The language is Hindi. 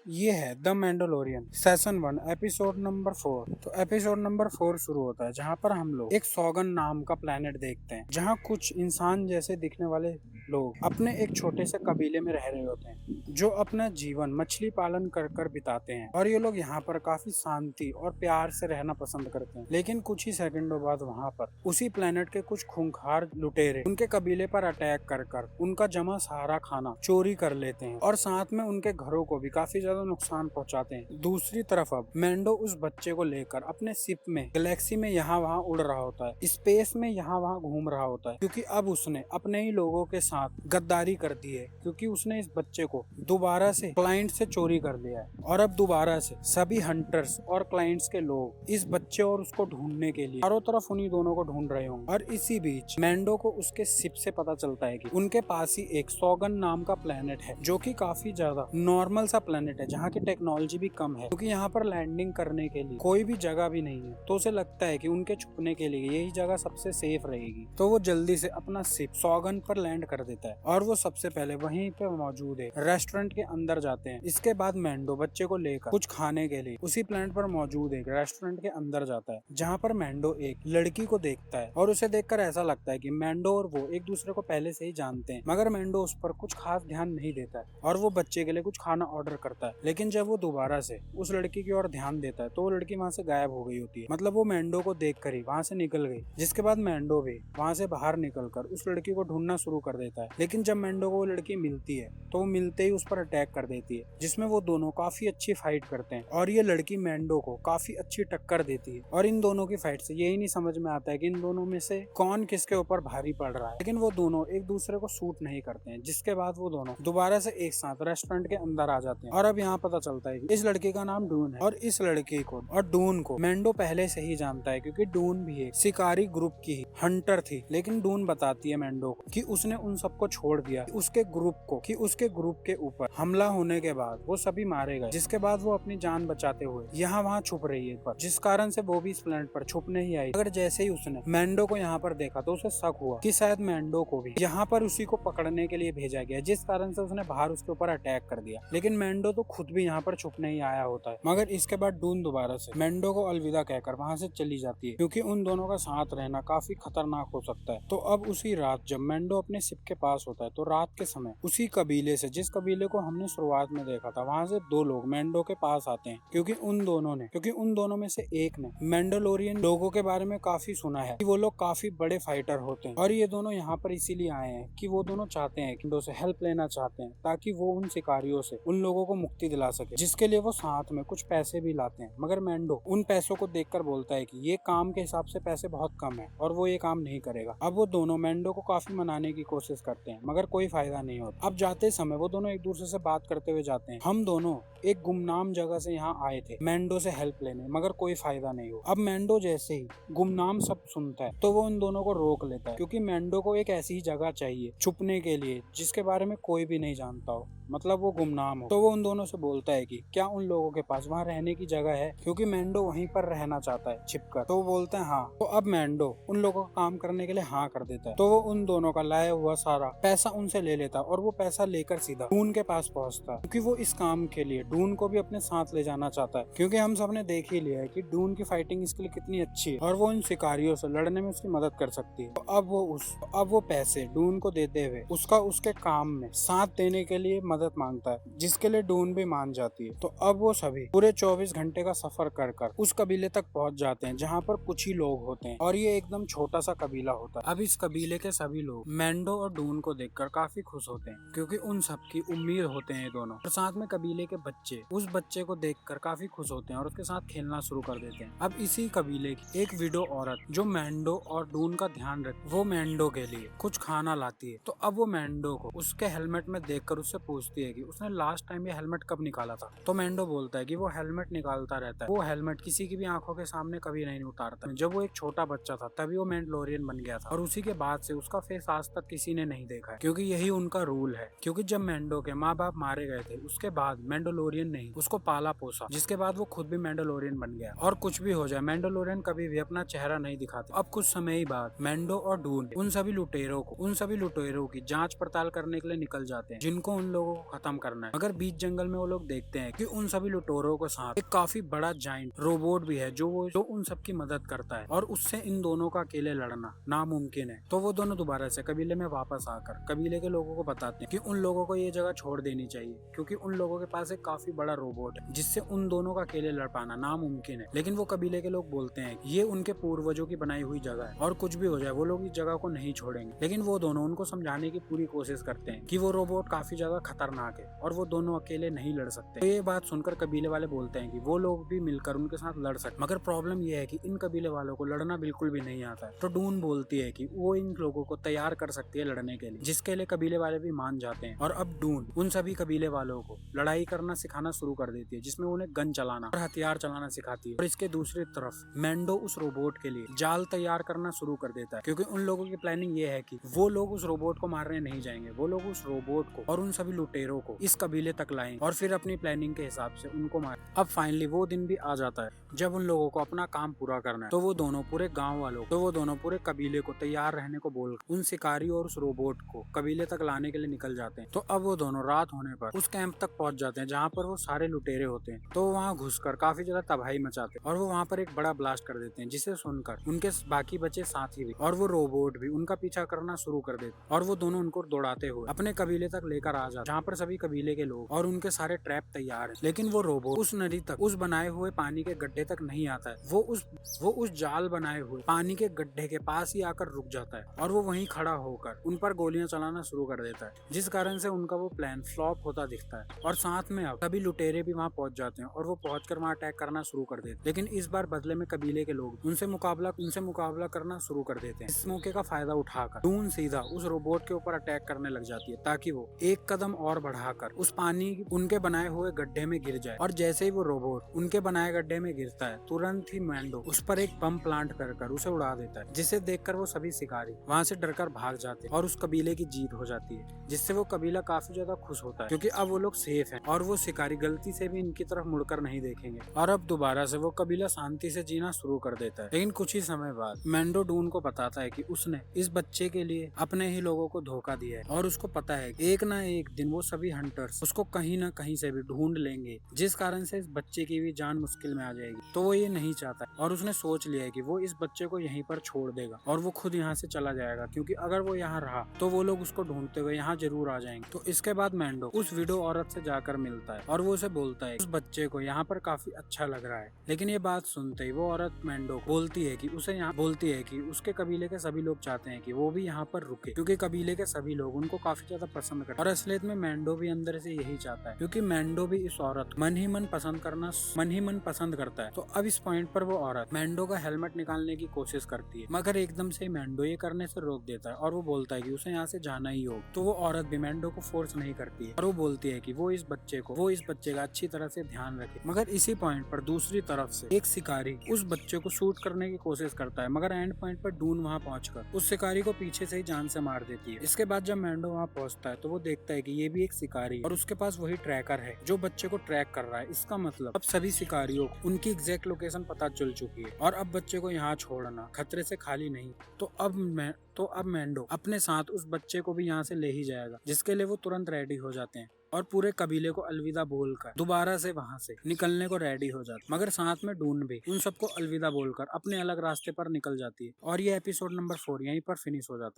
ये है the Mandalorian season 1 episode number 4। तो एपिसोड नंबर 4 शुरू होता है जहाँ पर हम लोग एक सौगन नाम का प्लेनेट देखते हैं, जहाँ कुछ इंसान जैसे दिखने वाले लोग अपने एक छोटे से कबीले में रह रहे होते हैं, जो अपना जीवन मछली पालन कर कर बिताते हैं। और ये लोग यहाँ पर काफी शांति और प्यार से रहना पसंद करते हैं। लेकिन कुछ ही सेकंडों बाद वहाँ पर उसी प्लेनेट के कुछ खूंखार लुटेरे उनके कबीले पर अटैक कर कर उनका जमा सारा खाना चोरी कर लेते हैं और साथ में उनके घरों को भी काफी ज्यादा नुकसान पहुंचाते हैं। दूसरी तरफ अब मैंडो उस बच्चे को लेकर अपने शिप में गैलेक्सी में यहाँ वहाँ उड़ रहा होता है, स्पेस में यहाँ वहाँ घूम रहा होता है, क्योंकि अब उसने अपने ही लोगों के साथ गद्दारी कर दी है, क्योंकि उसने इस बच्चे को दोबारा से क्लाइंट से चोरी कर लिया है। और अब दोबारा से सभी हंटर्स और क्लाइंट्स के लोग इस बच्चे और उसको ढूंढने के लिए चारों तरफ उन्हीं दोनों को ढूंढ रहे होंगे। और इसी बीच मैंडो को उसके शिप से पता चलता है कि उनके पास ही एक सौगन नाम का प्लेनेट है, जो कि काफी ज्यादा नॉर्मल सा प्लेनेट है, जहाँ की टेक्नोलॉजी भी कम है, क्योंकि यहाँ पर लैंडिंग करने के लिए कोई भी जगह भी नहीं है। तो उसे लगता है कि उनके छुपने के लिए यही जगह सबसे सेफ रहेगी। तो वो जल्दी से अपना शिप सौगन पर लैंड कर देता है और वो सबसे पहले वहीं पे मौजूद है रेस्टोरेंट के अंदर जाते हैं। इसके बाद मैंडो बच्चे को लेकर कुछ खाने के लिए उसी प्लेनेट पर मौजूद एक रेस्टोरेंट के अंदर जाता है, जहाँ पर मैंडो एक लड़की को देखता है और उसे देखकर ऐसा लगता है कि मैंडो और वो एक दूसरे को पहले से ही जानते हैं। मगर मैंडो उस पर कुछ खास ध्यान नहीं देता है और वो बच्चे के लिए कुछ खाना ऑर्डर करता है। लेकिन जब वो दोबारा से उस लड़की की ओर ध्यान देता है तो वो लड़की वहाँ से गायब हो गई होती है। मतलब वो मैंडो को देखकर ही वहाँ से निकल गई। जिसके बाद मैंडो भी वहाँ से बाहर निकलकर उस लड़की को ढूंढना शुरू कर देता है। लेकिन जब मैंडो को वो लड़की मिलती है तो वो मिलते ही उस पर अटैक कर देती है, जिसमें वो दोनों काफी अच्छी फाइट करते हैं और ये लड़की मैंडो को काफी अच्छी टक्कर देती है। और इन दोनों की फाइट से यही नहीं समझ में आता है कि इन दोनों में से कौन किसके ऊपर भारी पड़ रहा है, लेकिन वो दोनों एक दूसरे को सूट नहीं करते हैं। जिसके बाद वो दोनों दोबारा से एक साथ रेस्टोरेंट के अंदर आ जाते हैं। और अब यहाँ पता चलता है कि इस लड़के का नाम डून है और इस लड़के को और डून को मैंडो पहले से ही जानता है, क्योंकि डून भी एक शिकारी ग्रुप की हंटर थी। लेकिन डून बताती है मैंडो को कि उसने उन सबको छोड़ दिया, उसके ग्रुप के ऊपर हमला होने के बाद वो सभी मारे गए। जिसके बाद वो अपनी जान बचाते हुए यहाँ वहाँ छुप रही है, पर जिस कारण से वो भी इस प्लेनेट पर छुपने ही आई। अगर जैसे ही उसने मैंडो को यहाँ पर देखा तो उसे शक हुआ कि शायद मैंडो को भी यहाँ पर उसी को पकड़ने के लिए भेजा गया, जिस कारण से उसने बाहर उसके ऊपर अटैक कर दिया। लेकिन मैंडो तो खुद भी यहाँ पर छुपने ही आया होता है। मगर इसके बाद डून दोबारा से मैंडो को अलविदा कहकर वहाँ से चली जाती है, क्योंकि उन दोनों का साथ रहना काफी खतरनाक हो सकता है। तो अब उसी रात जब मैंडो अपने शिप के पास होता है तो रात के समय उसी कबीले से, जिस कबीले को हमने शुरुआत में देखा था, वहाँ से दो लोग मैंडो के पास आते हैं, क्योंकि उन दोनों में से एक ने मैंडोलोरियन लोगों के बारे में काफी सुना है कि वो लोग काफी बड़े फाइटर होते हैं। और ये दोनों यहाँ पर इसीलिए आए हैं कि वो दोनों चाहते हैं कि मैंडो से हेल्प लेना चाहते हैं, ताकि वो उन शिकारियों से उन लोगों को मुक्ति दिला सके, जिसके लिए वो साथ में कुछ पैसे भी लाते हैं। मगर मैंडो उन पैसों को देखकर बोलता है कि ये काम के हिसाब से पैसे बहुत कम है और वो ये काम नहीं करेगा। अब वो दोनों मैंडो को काफी मनाने की कोशिश करते हैं, मगर कोई फायदा नहीं होता। अब जाते समय वो दोनों एक दूसरे से बात करते हुए जाते हैं, हम दोनों एक गुमनाम जगह से यहाँ आए थे मैंडो से हेल्प लेने, मगर कोई फायदा नहीं हो। अब मैंडो जैसे ही गुमनाम सब सुनता है तो वो उन दोनों को रोक लेता है, क्योंकि मैंडो को एक ऐसी ही जगह चाहिए छुपने के लिए जिसके बारे में कोई भी नहीं जानता हो, मतलब वो गुमनाम हो। तो वो उन दोनों से बोलता है कि क्या उन लोगों के पास वहाँ रहने की जगह है, क्योंकि मैंडो वहीं पर रहना चाहता है छिपकर। तो वो बोलते हैं हाँ। तो अब मैंडो उन लोगों का काम करने के लिए हाँ कर देता है। तो वो उन दोनों का लाया हुआ सारा पैसा उनसे ले लेता और वो पैसा लेकर सीधा डून के पास पहुंचता, क्योंकि वो इस काम के लिए डून को भी अपने साथ ले जाना चाहता है। क्योंकि हम सबने देख ही लिया है कि डून की फाइटिंग इसके लिए कितनी अच्छी है और वो इन शिकारियों से लड़ने में उसकी मदद कर सकती है। तो अब वो पैसे डून को देते हुए उसका उसके काम में साथ देने के लिए मदद मांगता है, जिसके लिए डून भी मान जाती है। तो अब वो सभी पूरे 24 घंटे का सफर कर कर उस कबीले तक पहुंच जाते हैं, जहाँ पर कुछ ही लोग होते हैं और ये एकदम छोटा सा कबीला होता है। अब इस कबीले के सभी लोग मैंडो और डून को देखकर काफी खुश होते हैं, क्योंकि उन सबकी उम्मीद होते हैं दोनों। और साथ में कबीले के बच्चे उस बच्चे को देखकर काफी खुश होते हैं और उसके साथ खेलना शुरू कर देते हैं। अब इसी कबीले की एक विडो औरत जो मैंडो और डून का ध्यान रखती, वो मैंडो के लिए कुछ खाना लाती है। तो अब वो मैंडो को उसके हेलमेट में देखकर उससे पूछती है कि उसने लास्ट टाइम ये हेलमेट कब निकाला था। तो मैंडो बोलता है कि वो हेलमेट निकालता रहता है, वो हेलमेट किसी की भी आंखों के सामने कभी नहीं उतारता। जब वो एक छोटा बच्चा था तभी वो मैंडलोरियन बन गया था और उसी के बाद से उसका फेस आज तक किसी ने नहीं देखा है, क्योंकि यही उनका रूल है। क्योंकि जब मैंडो के माँ बाप मारे गए थे उसके बाद मैंडोलोरियन मैंडोलोरियन नहीं, उसको पाला पोसा, जिसके बाद वो खुद भी मैंडोलोरियन बन गया। और कुछ भी हो जाए, मैंडोलोरियन कभी भी अपना चेहरा नहीं दिखाते। अब कुछ समय ही बाद मैंडो और डून उन सभी लुटेरों की जांच पड़ताल करने के लिए निकल जाते हैं, जिनको उन लोगों को खत्म करना है। मगर बीच जंगल में वो लोग देखते हैं कि उन सभी लुटेरों के साथ एक काफी बड़ा जाइंट रोबोट भी है जो उन सब की मदद करता है, और उससे इन दोनों का अकेले लड़ना नामुमकिन है। तो वो दोनों दोबारा से कबीले में वापस आकर कबीले के लोगों को बताते हैं कि उन लोगों को ये जगह छोड़ देनी चाहिए, क्योंकि उन लोगों के पास एक काफी बड़ा रोबोट है जिससे उन दोनों का अकेले लड़ पाना नामुमकिन है। लेकिन वो कबीले के लोग बोलते हैं कि ये उनके पूर्वजों की बनाई हुई जगह है, और कुछ भी हो जाए वो लोग इस जगह को नहीं छोड़ेंगे। लेकिन वो दोनों उनको समझाने की पूरी कोशिश करते हैं कि वो रोबोट काफी ज्यादा खतरनाक है और वो दोनों अकेले नहीं लड़ सकते। तो ये बात सुनकर कबीले वाले बोलते हैं कि वो लोग भी मिलकर उनके साथ लड़ सकते। मगर प्रॉब्लम ये है कि इन कबीले वालों को लड़ना बिल्कुल भी नहीं आता है। तो डून बोलती है कि वो इन लोगों को तैयार कर सकती है लड़ने के लिए, जिसके लिए कबीले वाले भी मान जाते हैं। और अब डून उन सभी कबीले वालों को लड़ाई करना सिखाना शुरू कर देती है, जिसमें उन्हें गन चलाना और हथियार चलाना सिखाती है। और इसके दूसरी तरफ मैंडो उस रोबोट के लिए जाल तैयार करना शुरू कर देता है, क्योंकि उन लोगों की प्लानिंग ये है कि वो लोग उस रोबोट को मारने नहीं जाएंगे, वो लोग उस रोबोट को और उन सभी लुटेरों को इस कबीले तक लाएंगे और फिर अपनी प्लानिंग के हिसाब से उनको मार। अब फाइनली वो दिन भी आ जाता है जब उन लोगों को अपना काम पूरा करना है। तो वो दोनों पूरे कबीले को तैयार रहने को बोल उन शिकारी और उस रोबोट को कबीले तक लाने के लिए निकल जाते हैं। तो अब वो दोनों रात होने पर उस कैंप तक पहुंच जाते हैं जहाँ पर वो सारे लुटेरे होते हैं। तो वहाँ घुसकर काफी ज्यादा तबाही मचाते हैं और वो वहाँ पर एक बड़ा ब्लास्ट कर देते हैं, जिसे सुनकर उनके बाकी बचे साथी भी और वो रोबोट भी उनका पीछा करना शुरू कर देते और वो दोनों उनको दौड़ाते हुए अपने कबीले तक लेकर आ जाते, जहाँ पर सभी कबीले के लोग और उनके सारे ट्रैप तैयार है। लेकिन वो रोबोट उस नदी तक, उस बनाए हुए पानी के गड्ढे तक नहीं आता है। वो उस जाल बनाए हुए पानी के गड्ढे के पास ही आकर रुक जाता है और वो वहीं खड़ा होकर उन पर गोलियां चलाना शुरू कर देता है, जिस कारण से उनका वो प्लान फ्लॉप होता दिखता है। और साथ में अब सभी लुटेरे भी वहाँ पहुंच जाते हैं और वो पहुंचकर वहाँ अटैक करना शुरू कर देते हैं। लेकिन इस बार बदले में कबीले के लोग उनसे मुकाबला करना शुरू कर देते हैं। इस मौके का फायदा उठाकर डून सीधा उस रोबोट के ऊपर अटैक करने लग जाती है, ताकि वो एक कदम और बढ़ाकर उस पानी उनके बनाए हुए गड्ढे में गिर जाए। और जैसे ही वो रोबोट उनके बनाए गड्ढे में गिरता है, तुरंत ही मैंडो उस पर एक बम प्लांट कर उसे उड़ा देता है, जिसे देखकर वो सभी शिकारी वहाँ से डरकर भाग जाते हैं और उस कबीले की जीत हो जाती है, जिससे वो कबीला काफी ज्यादा खुश होता है, क्योंकि अब वो लोग सेफ हैं और वो शिकारी गलती से भी इनकी तरफ मुड़कर नहीं देखेंगे। और अब दोबारा से वो कबीला शांति से जीना शुरू कर देता है। लेकिन कुछ ही समय बाद मैंडो डून को बताता है कि उसने इस बच्चे के लिए अपने ही लोगों को धोखा दिया है और उसको पता है कि एक ना एक दिन वो सभी हंटर्स उसको कहीं ना कहीं से भी ढूंढ लेंगे, जिस कारण से इस बच्चे की भी जान मुश्किल में आ जाएगी। तो वो ये नहीं चाहता और उसने सोच लिया है कि वो इस बच्चे को यहीं पर छोड़ देगा और वो खुद यहाँ से चला जाएगा, क्योंकि अगर वो यहाँ रहा तो वो लोग उसको ढूंढते हुए यहाँ जरूर आ जाएंगे। तो इसके बाद मैंडो उस विडो औरत से जाकर मिलता है और वो उसे बोलता है उस बच्चे को यहाँ पर काफी अच्छा लग रहा है। लेकिन ये बात सुनते ही वो औरत मैंडो बोलती है कि उसके कबीले के सभी लोग चाहते हैं कि वो भी यहाँ पर रुके, क्योंकि कबीले के सभी लोग उनको काफी ज्यादा पसंद करते हैं। और असलियत में मैंडो भी अंदर से यही चाहता है, क्योंकि मैंडो भी इस औरत मन ही मन पसंद करता है। तो अब इस पॉइंट पर वो औरत मैंडो का हेलमेट निकालने की कोशिश करती है, मगर एकदम से मैंडो ये करने से रोक देता है और वो बोलता है कि उसे यहाँ से जाना ही हो। तो वो औरत भी मैंडो को फोर्स नहीं करती है और वो बोलती है कि वो इस बच्चे का अच्छी तरह से ध्यान रखे। मगर इसी पॉइंट पर दूसरी तरफ से एक शिकारी उस बच्चे को शूट करने की कोशिश करता है, मगर एंड पॉइंट पर डून वहाँ पहुंचकर उस शिकारी को पीछे से ही जान से मार देती है। इसके बाद जब मैंडो वहाँ पहुंचता है तो वो देखता है कि ये भी एक शिकारी और उसके पास वही ट्रैकर है जो बच्चे को ट्रैक कर रहा है। इसका मतलब अब सभी शिकारियों को उनकी एग्जैक्ट लोकेशन पता चल चुकी है और अब बच्चे को यहाँ छोड़ना खतरे से खाली नहीं। तो अब मैंडो अपने साथ उस बच्चे को भी यहाँ से ले ही जाएगा, जिसके लिए वो तुरंत रेडी हो जाते हैं और पूरे कबीले को अलविदा बोलकर दोबारा से वहाँ से निकलने को रेडी हो जाते। मगर साथ में डून भी उन सबको अलविदा बोलकर अपने अलग रास्ते पर निकल जाती है। और ये एपिसोड नंबर 4 यहीं पर फिनिश हो जाता है।